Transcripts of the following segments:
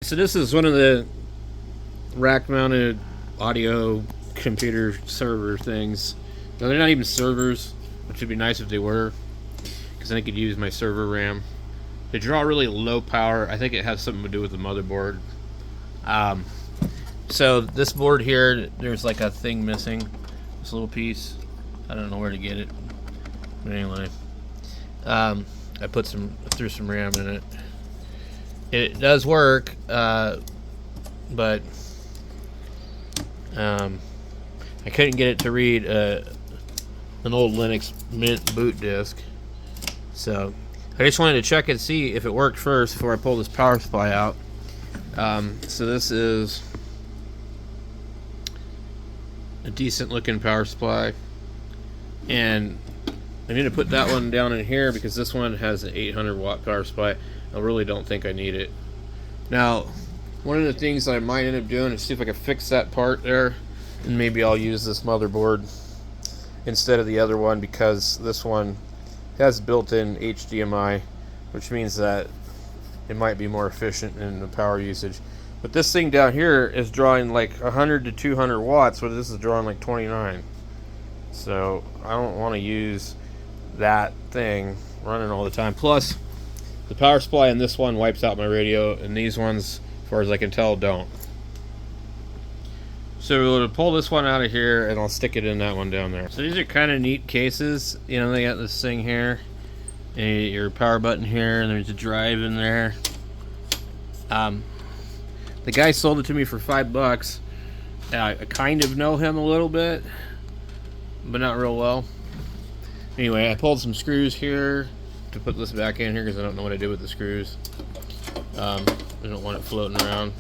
So this is one of the rack-mounted audio computer server things. Now they're not even servers, which would be nice if they were, because then I could use my server RAM. They draw really low power. I think it has something to do with the motherboard. So this board here, there's like a thing missing. This little piece. I don't know where to get it. But anyway, I threw some RAM in it. It does work, but I couldn't get it to read an old Linux Mint boot disk. So I just wanted to check and see if it worked first before I pull this power supply out. So this is a decent looking power supply, and I need to put that one down in here because this one has an 800 watt power supply. I really don't think I need it. Now, one of the things I might end up doing is see if I can fix that part there, and maybe I'll use this motherboard instead of the other one, because this one has built-in HDMI, which means that it might be more efficient in the power usage. But this thing down here is drawing like 100 to 200 watts, where this is drawing like 29. So I don't want to use that thing running all the time. Plus, the power supply in this one wipes out my radio, and these ones, as far as I can tell, don't. So we'll pull this one out of here, and I'll stick it in that one down there. So these are kind of neat cases. You know, they got this thing here, and your power button here, and there's a drive in there. The guy sold it to me for $5. I kind of know him a little bit, but not real well. Anyway, I pulled some screws here to put this back in here because I don't know what I did with the screws. I don't want it floating around.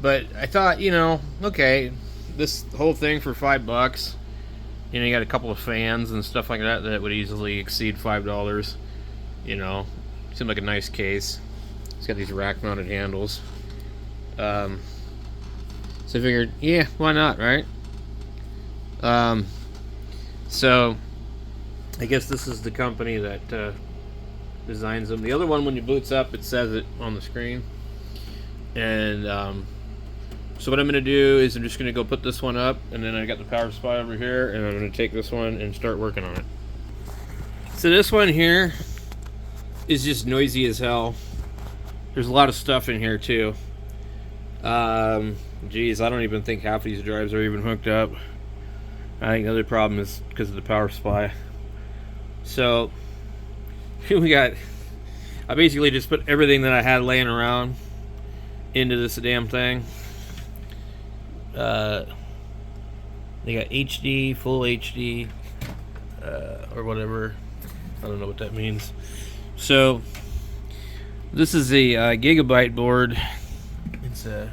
But I thought, you know, okay, this whole thing for $5. You know, you got a couple of fans and stuff like that that would easily exceed $5. You know, seemed like a nice case. It's got these rack-mounted handles. So I figured, yeah, why not, right? So I guess this is the company that designs them. The other one, when you boots up, it says it on the screen. And so what I'm going to do is I'm just going to go put this one up, and then I got the power supply over here, and I'm going to take this one and start working on it. So this one here is just noisy as hell. There's a lot of stuff in here too. Geez, I don't even think half these drives are even hooked up. I think the other problem is because of the power supply. So I basically just put everything that I had laying around into this damn thing. They got HD, full HD, or whatever. I don't know what that means. So this is a gigabyte board. It's a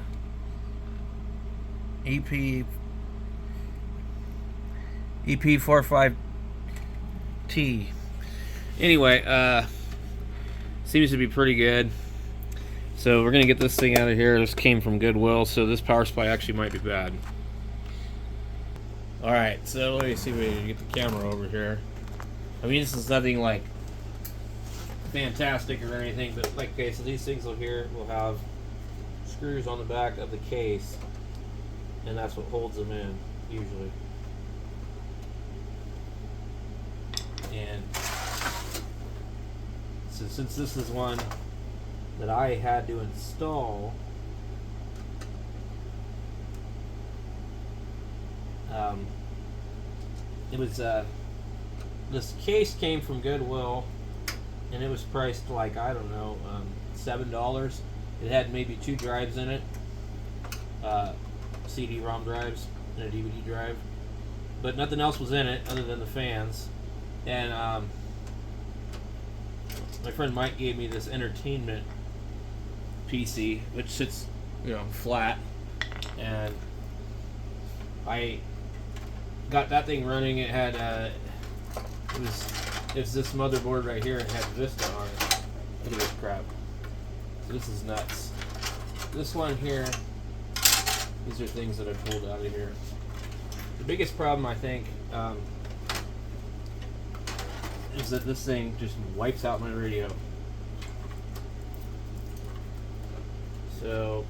EP45T. Anyway, seems to be pretty good. So we're gonna get this thing out of here. This came from Goodwill, so this power supply actually might be bad. Alright, so let me see if we can get the camera over here. I mean, this is nothing like fantastic or anything, but like, okay, so these things over here will have screws on the back of the case, and that's what holds them in usually. And so since this is one that I had to install, it was this case came from Goodwill, and it was priced like, I don't know, $7. It had maybe 2 drives in it, CD-ROM drives and a DVD drive, but nothing else was in it other than the fans. And my friend Mike gave me this entertainment PC, which sits, you know, flat, and I got that thing running. It had it's this motherboard right here. It had Vista on it. Look at this crap. So this is nuts. This one here, these are things that I pulled out of here. The biggest problem, I think, is that this thing just wipes out my radio. So So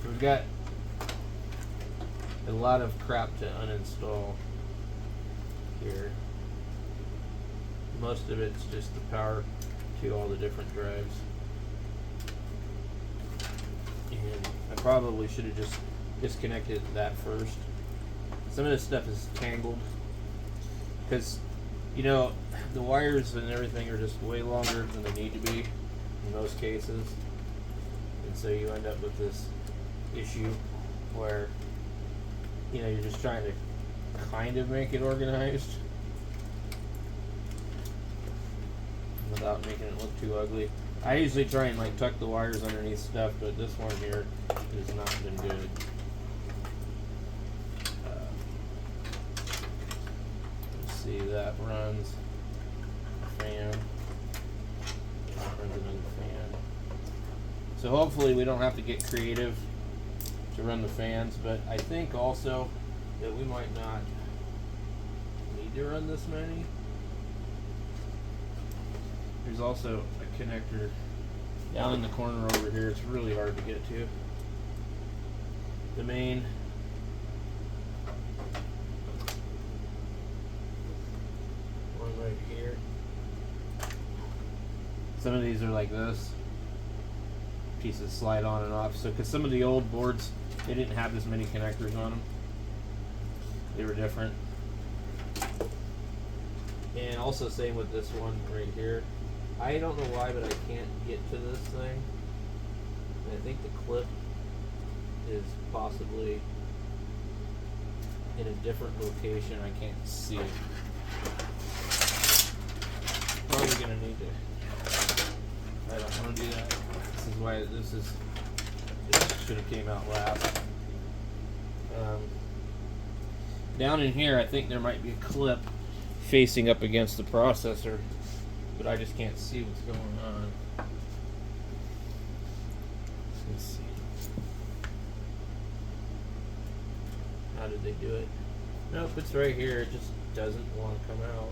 we've got a lot of crap to uninstall here. Most of it's just the power to all the different drives. And I probably should have just disconnected that first. Some of this stuff is tangled because, you know, the wires and everything are just way longer than they need to be in most cases. And so you end up with this issue where, you know, you're just trying to kind of make it organized without making it look too ugly. I usually try and like tuck the wires underneath stuff, but this one here has not been good. Let's see, that runs a fan. That runs another fan. So hopefully we don't have to get creative to run the fans, but I think also that we might not need to run this many. There's also a connector down in the corner over here. It's really hard to get to. The main one right here. Some of these are like this. Pieces slide on and off. So, because some of the old boards, they didn't have as many connectors on them. They were different. And also same with this one right here. I don't know why, but I can't get to this thing. And I think the clip is possibly in a different location. I can't see it. Probably gonna need to. I don't want to do that. This is why this should have came out last. Down in here, I think there might be a clip facing up against the processor, but I just can't see what's going on. Let's see. How did they do it? Nope, it's right here. It just doesn't want to come out.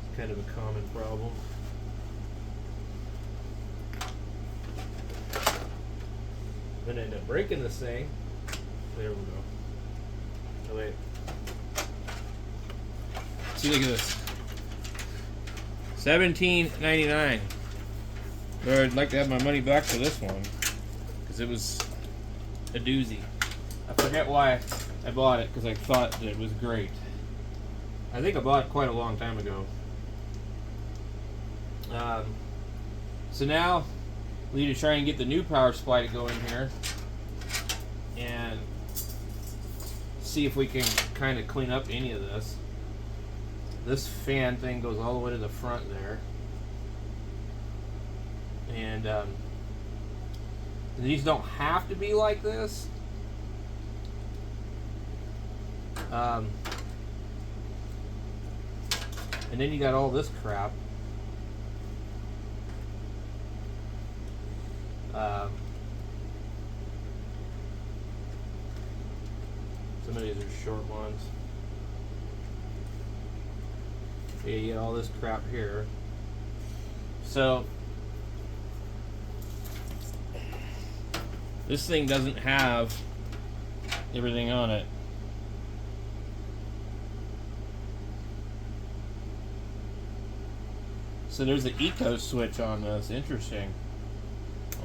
It's kind of a common problem. I'm gonna end up breaking this thing. There we go. Oh wait. See, look at this. $17.99. But I'd like to have my money back for this one because it was a doozy. I forget why I bought it, because I thought that it was great. I think I bought it quite a long time ago. So now we need to try and get the new power supply to go in here and see if we can kind of clean up any of this. This fan thing goes all the way to the front there. And these don't have to be like this. And then you got all this crap. Some of these are short ones. Yeah, you get all this crap here. So this thing doesn't have everything on it. So there's an eco switch on this. Interesting.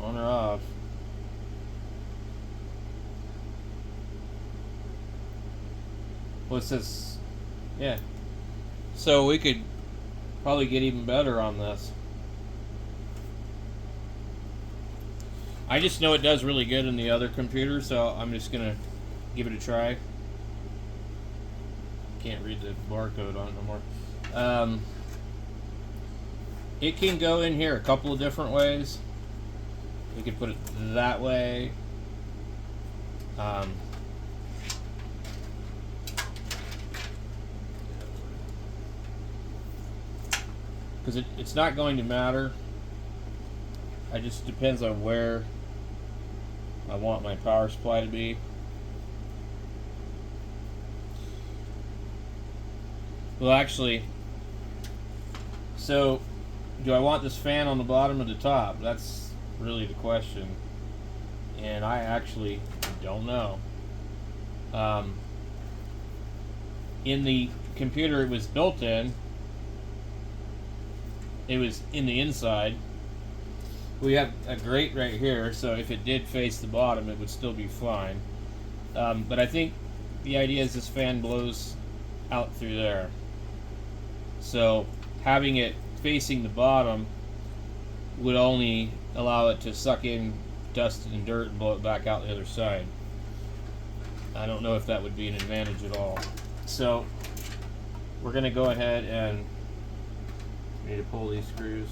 On or off. What's this? Yeah. So we could probably get even better on this. I just know it does really good in the other computer, so I'm just gonna give it a try. Can't read the barcode on it no more. It can go in here a couple of different ways. We could put it that way. Because it's not going to matter. It just depends on where I want my power supply to be. Well, actually, so do I want this fan on the bottom or the top? That's really the question. And I actually don't know. In the computer it was built in, it was in the inside. We have a grate right here, so if it did face the bottom, it would still be fine. But I think the idea is this fan blows out through there. So having it facing the bottom would only allow it to suck in dust and dirt and blow it back out the other side. I don't know if that would be an advantage at all. So we're going to go ahead and we need to pull these screws.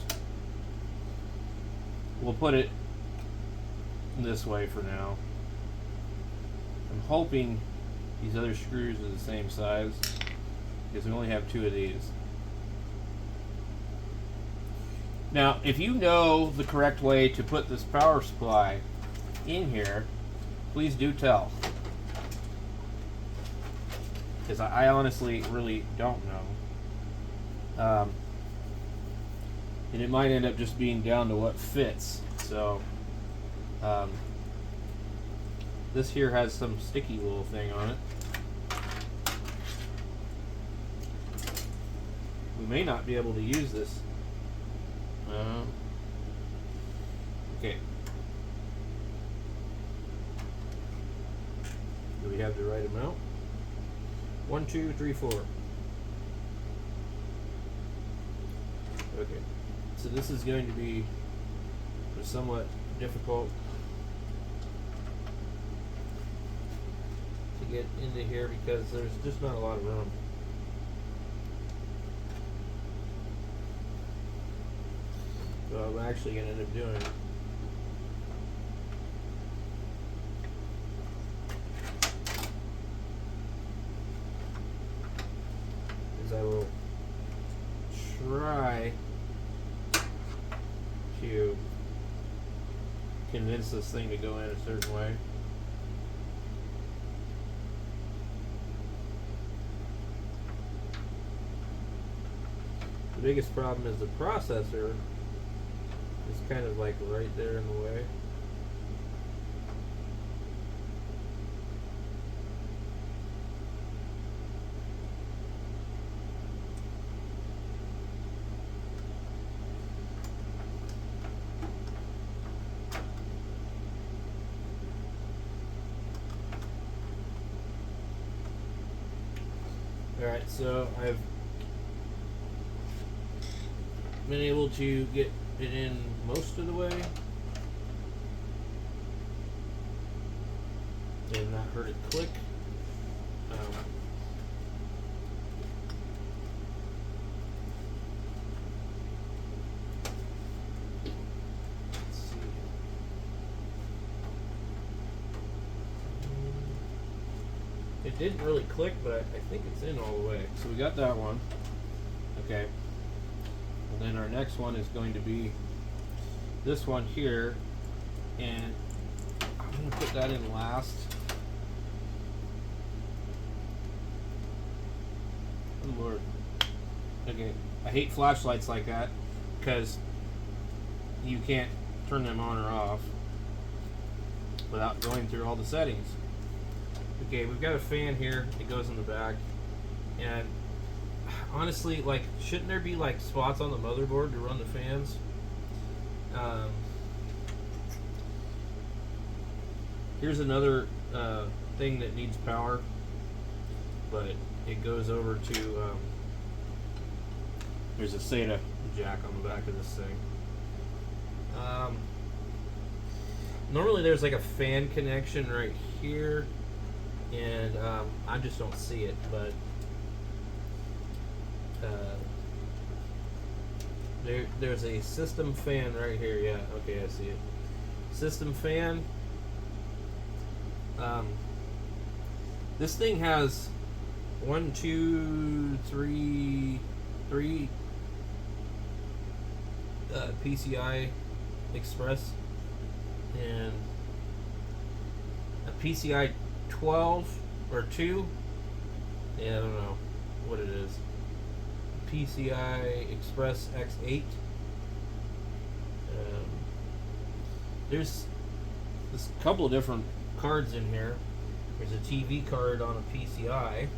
We'll put it this way for now. I'm hoping these other screws are the same size because we only have 2 of these. Now, if you know the correct way to put this power supply in here, please do tell. Because I honestly really don't know. And it might end up just being down to what fits. So, this here has some sticky little thing on it. We may not be able to use this. Okay. Do we have the right amount? 1, 2, 3, 4. Okay. So this is going to be somewhat difficult to get into here because there's just not a lot of room. So I'm actually going to end up doing is I will try to convince this thing to go in a certain way. The biggest problem is the processor is kind of like right there in the way. Alright, so I've been able to get it in most of the way and not heard it click. Let's see. It didn't really click, but I think it's in all the way. So we got that one. Okay. And then our next one is going to be this one here, and I'm going to put that in last. Oh Lord. Okay, I hate flashlights like that because you can't turn them on or off without going through all the settings. Okay, we've got a fan here. It goes in the back, and honestly, like, shouldn't there be like spots on the motherboard to run the fans? Here's another thing that needs power, but it goes over to there's a SATA jack on the back of this thing. Normally there's like a fan connection right here, and I just don't see it, but there's a system fan right here. Yeah, okay, I see it. System fan. This thing has 1, 2, 3 PCI Express and a PCI 12 or 2. Yeah, I don't know what it is. PCI Express X8 There's a couple of different cards in here. There's a TV card on a PCI.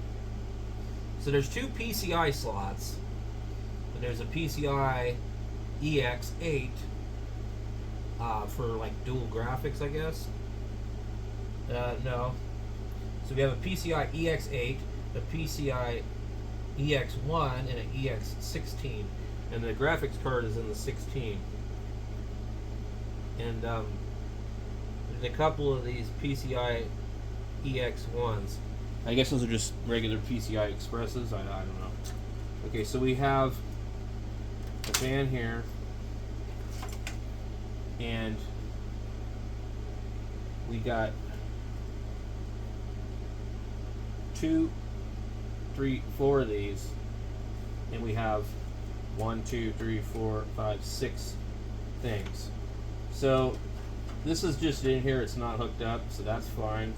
So there's two PCI slots. And there's a PCI EX8 for like dual graphics, I guess. No. So we have a PCI EX8, a PCI EX1, and an EX16. And the graphics card is in the 16. And there's a couple of these PCI EX1s. I guess those are just regular PCI Expresses. I don't know. Okay, so we have a fan here, and we got 2, 3, 4 of these, and we have 1, 2, 3, 4, 5, 6 things. So this is just in here, it's not hooked up, so that's fine.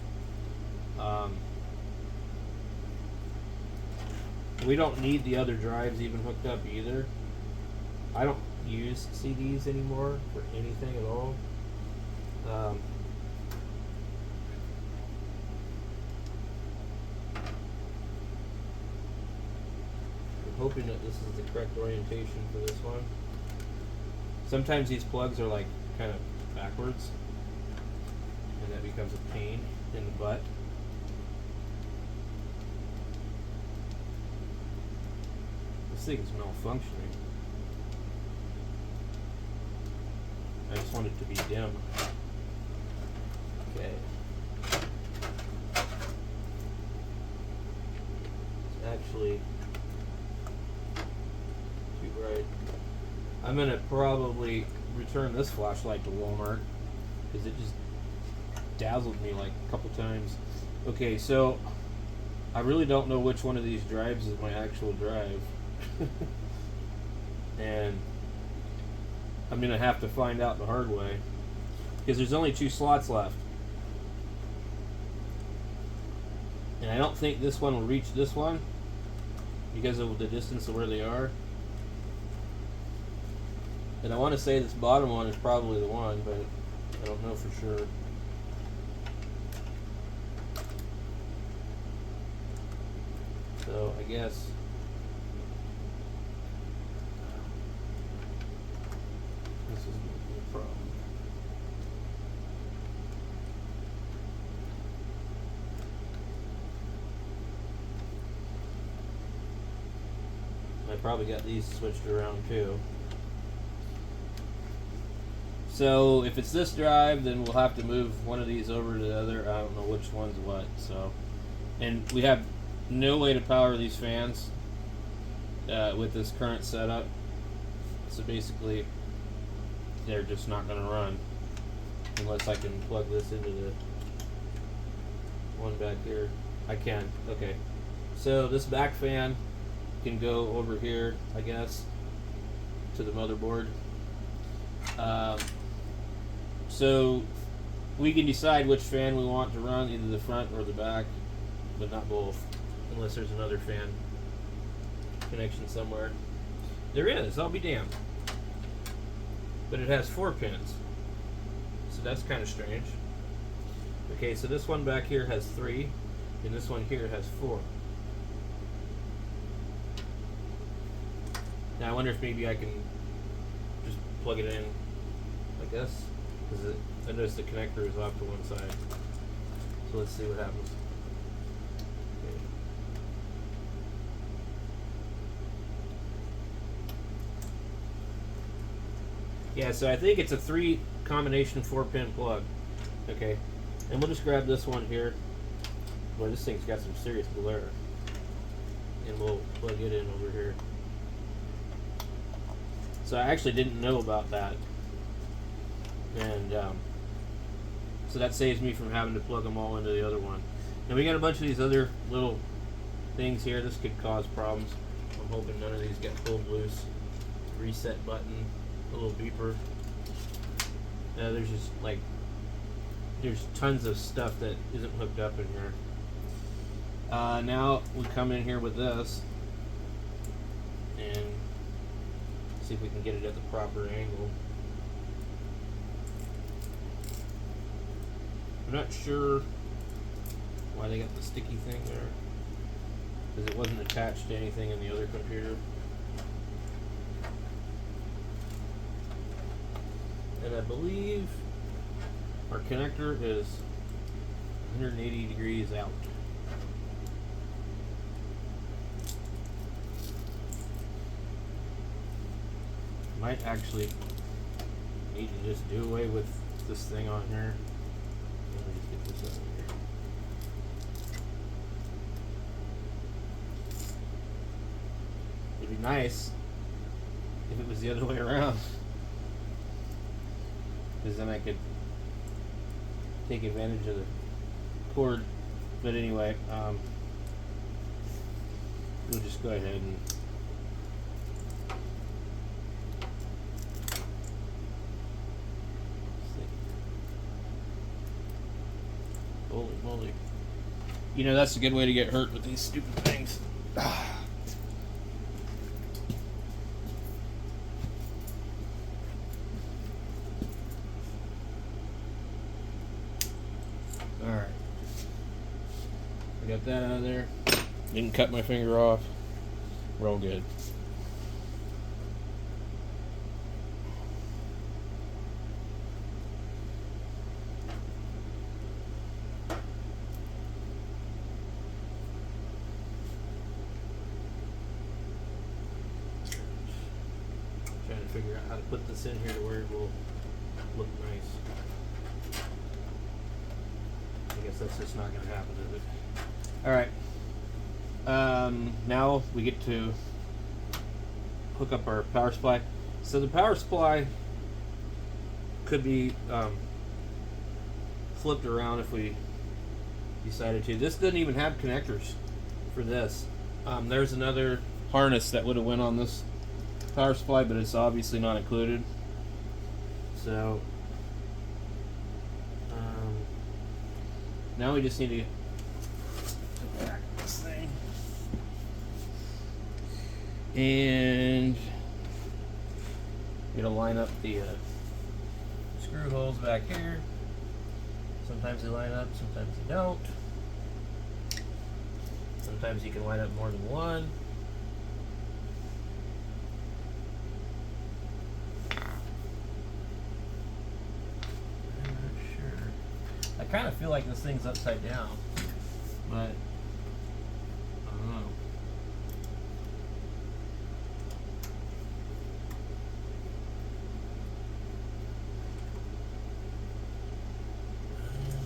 We don't need the other drives even hooked up either. I don't use CDs anymore for anything at all. I'm hoping that this is the correct orientation for this one. Sometimes these plugs are like kind of backwards, and that becomes a pain in the butt. This thing is malfunctioning. I just want it to be dim. Okay. It's actually too bright. I'm gonna probably return this flashlight to Walmart because it just dazzled me like a couple times. Okay, so I really don't know which one of these drives is my actual drive. And I'm gonna have to find out the hard way because there's only 2 slots left, and I don't think this one will reach this one because of the distance of where they are. And I want to say this bottom one is probably the one, but I don't know for sure. So I guess this is going to be a problem. I probably got these switched around too. So if it's this drive, then we'll have to move one of these over to the other. I don't know which one's what. So, and we have no way to power these fans with this current setup. So basically, they're just not going to run unless I can plug this into the one back here. I can. Okay. So this back fan can go over here, I guess, to the motherboard. So we can decide which fan we want to run, either the front or the back, but not both, unless there's another fan connection somewhere. There is, I'll be damned. But it has 4 pins, so that's kind of strange. Okay, so this one back here has 3, and this one here has 4. Now I wonder if maybe I can just plug it in, I guess. Because I noticed the connector is off to one side. So let's see what happens. Okay. Yeah, so I think it's a 3 combination 4-pin plug. Okay, and we'll just grab this one here. Boy, this thing's got some serious glare. And we'll plug it in over here. So I actually didn't know about that. And so that saves me from having to plug them all into the other one. Now we got a bunch of these other little things here. This could cause problems. I'm hoping none of these get pulled loose. Reset button, a little beeper. There's just like, there's tons of stuff that isn't hooked up in here. Now we come in here with this and see if we can get it at the proper angle. I'm not sure why they got the sticky thing there, because it wasn't attached to anything in the other computer. And I believe our connector is 180 degrees out. Might actually need to just do away with this thing on here. Let me just get this out of here. It'd be nice if it was the other way around, because then I could take advantage of the cord. But anyway, we'll just go ahead and holy moly. You know, that's a good way to get hurt with these stupid things. Alright. I got that out of there. Didn't cut my finger off. We're all good. Trying to figure out how to put this in here to where it will look nice. I guess that's just not going to happen, is it? Alright. Now we get to hook up our power supply. So the power supply could be flipped around if we decided to. This doesn't even have connectors for this. There's another harness that would have went on this power supply, but it's obviously not included. So now we just need to back this thing and get to line up the screw holes back here. Sometimes they line up, sometimes they don't. Sometimes you can line up more than one. I kind of feel like this thing's upside down, but I don't know.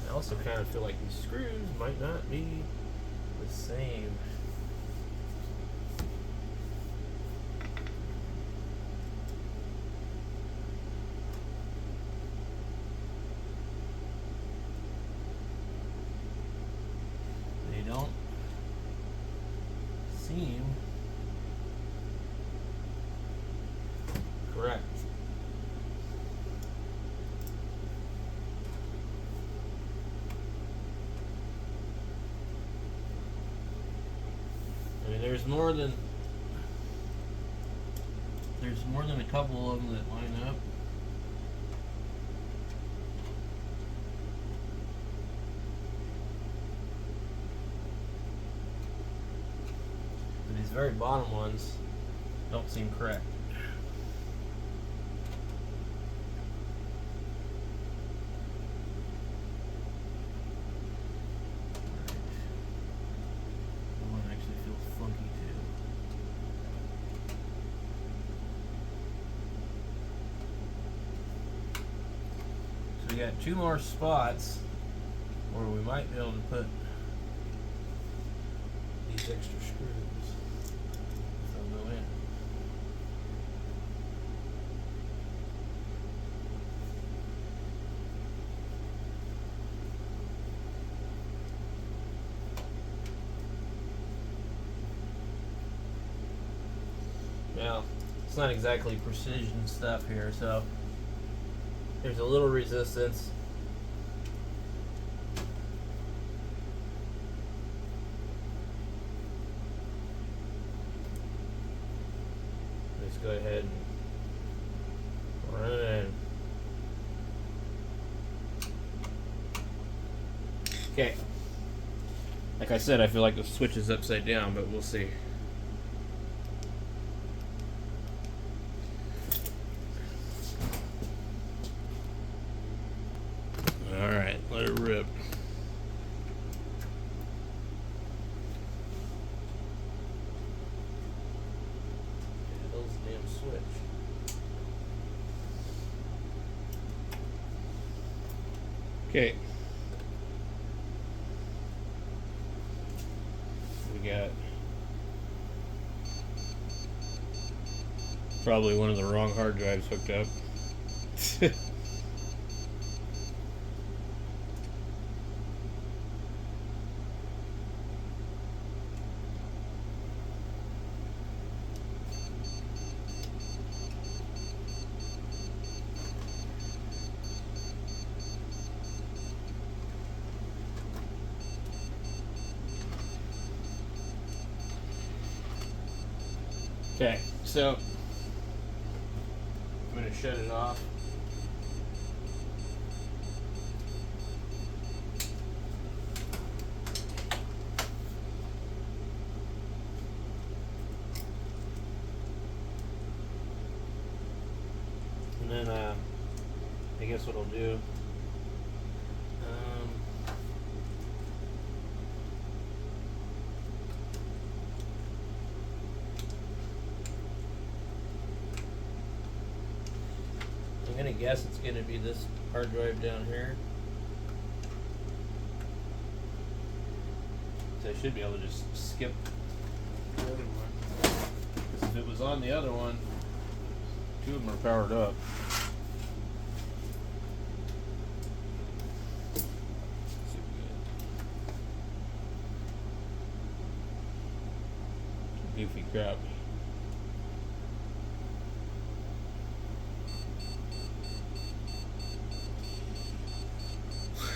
I also kind of feel like these screws might not be the same. Don't seem correct. I mean, there's more than a couple of them that line up. These very bottom ones don't seem correct. That one actually feels funky too. So we got two more spots where we might be able to put these extra screws. They'll go in. Now, it's not exactly precision stuff here, so there's a little resistance. Let's go ahead and run it in. Okay. Like I said, I feel like the switch is upside down, but we'll see. Alright, let it rip. Okay. We got probably one of the wrong hard drives hooked up. Okay, so I'm going to shut it off. And then I guess what I'll do, I'm going to guess it's going to be this hard drive down here. So I should be able to just skip the other one. Because if it was on the other one, two of them are powered up. Goofy crap.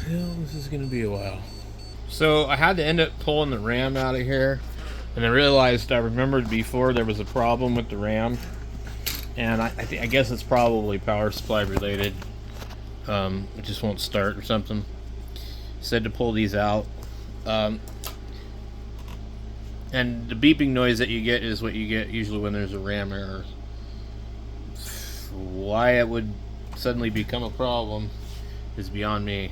Well, this is going to be a while. So I had to end up pulling the RAM out of here, and I realized I remembered before there was a problem with the RAM, and I guess it's probably power supply related. It just won't start or something. Said to pull these out, and the beeping noise that you get is what you get usually when there's a RAM error. Why it would suddenly become a problem is beyond me.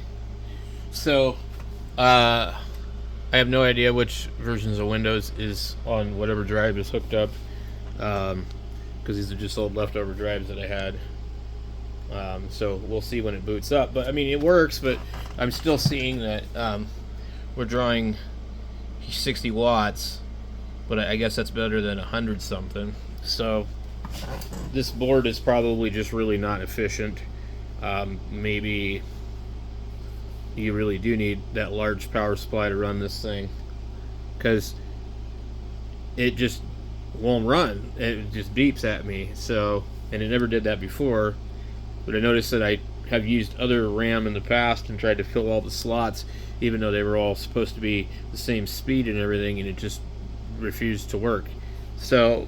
So, I have no idea which versions of Windows is on whatever drive is hooked up, because these are just old leftover drives that I had. So we'll see when it boots up. But I mean, it works, but I'm still seeing that we're drawing 60 watts, but I guess that's better than 100 something. So this board is probably just really not efficient. Maybe you really do need that large power supply to run this thing, because it just won't run. It just beeps at me. So, and it never did that before, but I noticed that I have used other RAM in the past and tried to fill all the slots, even though they were all supposed to be the same speed and everything, and it just refused to work. So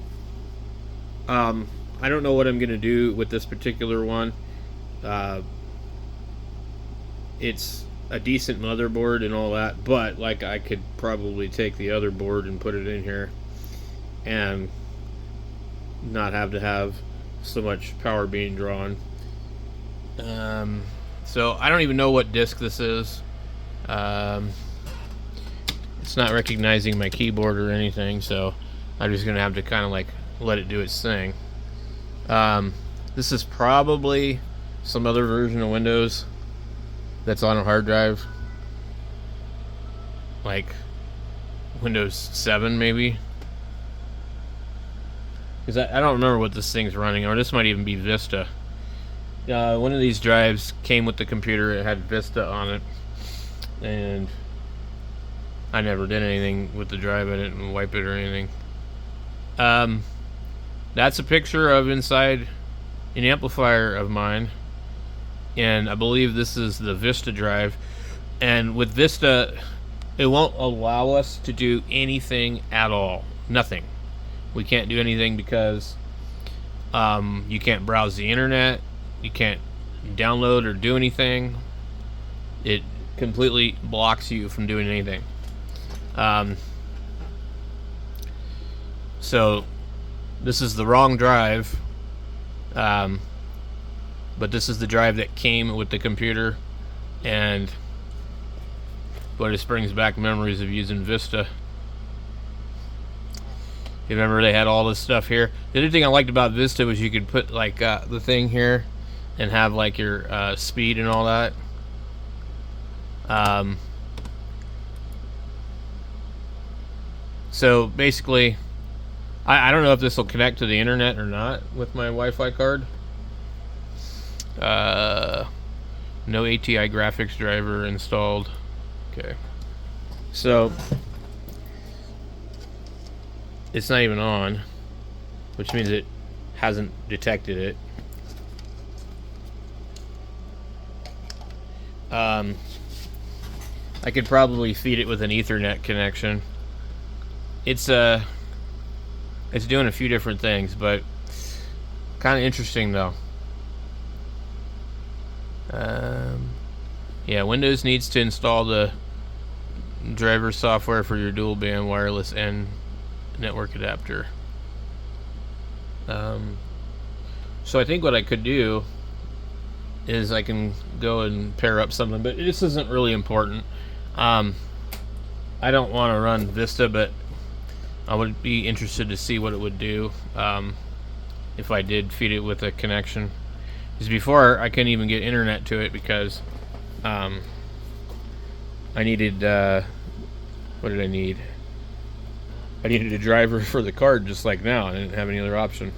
I don't know what I'm gonna do with this particular one. It's a decent motherboard and all that, but like I could probably take the other board and put it in here and not have to have so much power being drawn. So I don't even know what disk this is. It's not recognizing my keyboard or anything, so I'm just gonna have to kind of like let it do its thing. This is probably some other version of Windows that's on a hard drive, like Windows 7 maybe, because I don't remember what this thing's running, or this might even be Vista. One of these drives came with the computer. It had Vista on it, and I never did anything with the drive. I didn't wipe it or anything. That's a picture of inside an amplifier of mine, and I believe this is the Vista drive. And with Vista, it won't allow us to do anything at all. Nothing. We can't do anything because you can't browse the internet, you can't download or do anything. It completely blocks you from doing anything. So this is the wrong drive, but this is the drive that came with the computer, but it brings back memories of using Vista. You remember they had all this stuff here? The other thing I liked about Vista was you could put like the thing here and have like your speed and all that. So basically, I don't know if this will connect to the internet or not with my Wi-Fi card. No ATI graphics driver installed. Okay. So it's not even on, which means it hasn't detected it. I could probably feed it with an Ethernet connection. It's doing a few different things, but kind of interesting though. Yeah, Windows needs to install the driver software for your dual band wireless and network adapter. So I think what I could do is I can go and pair up something, but this isn't really important. I don't want to run Vista, but I would be interested to see what it would do if I did feed it with a connection. Because before I couldn't even get internet to it because I needed what did I need? I needed a driver for the card just like now. I didn't have any other option.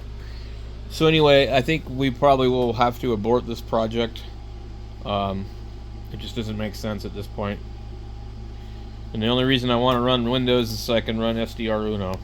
So anyway, I think we probably will have to abort this project. It just doesn't make sense at this point. And the only reason I want to run Windows is so I can run SDR Uno.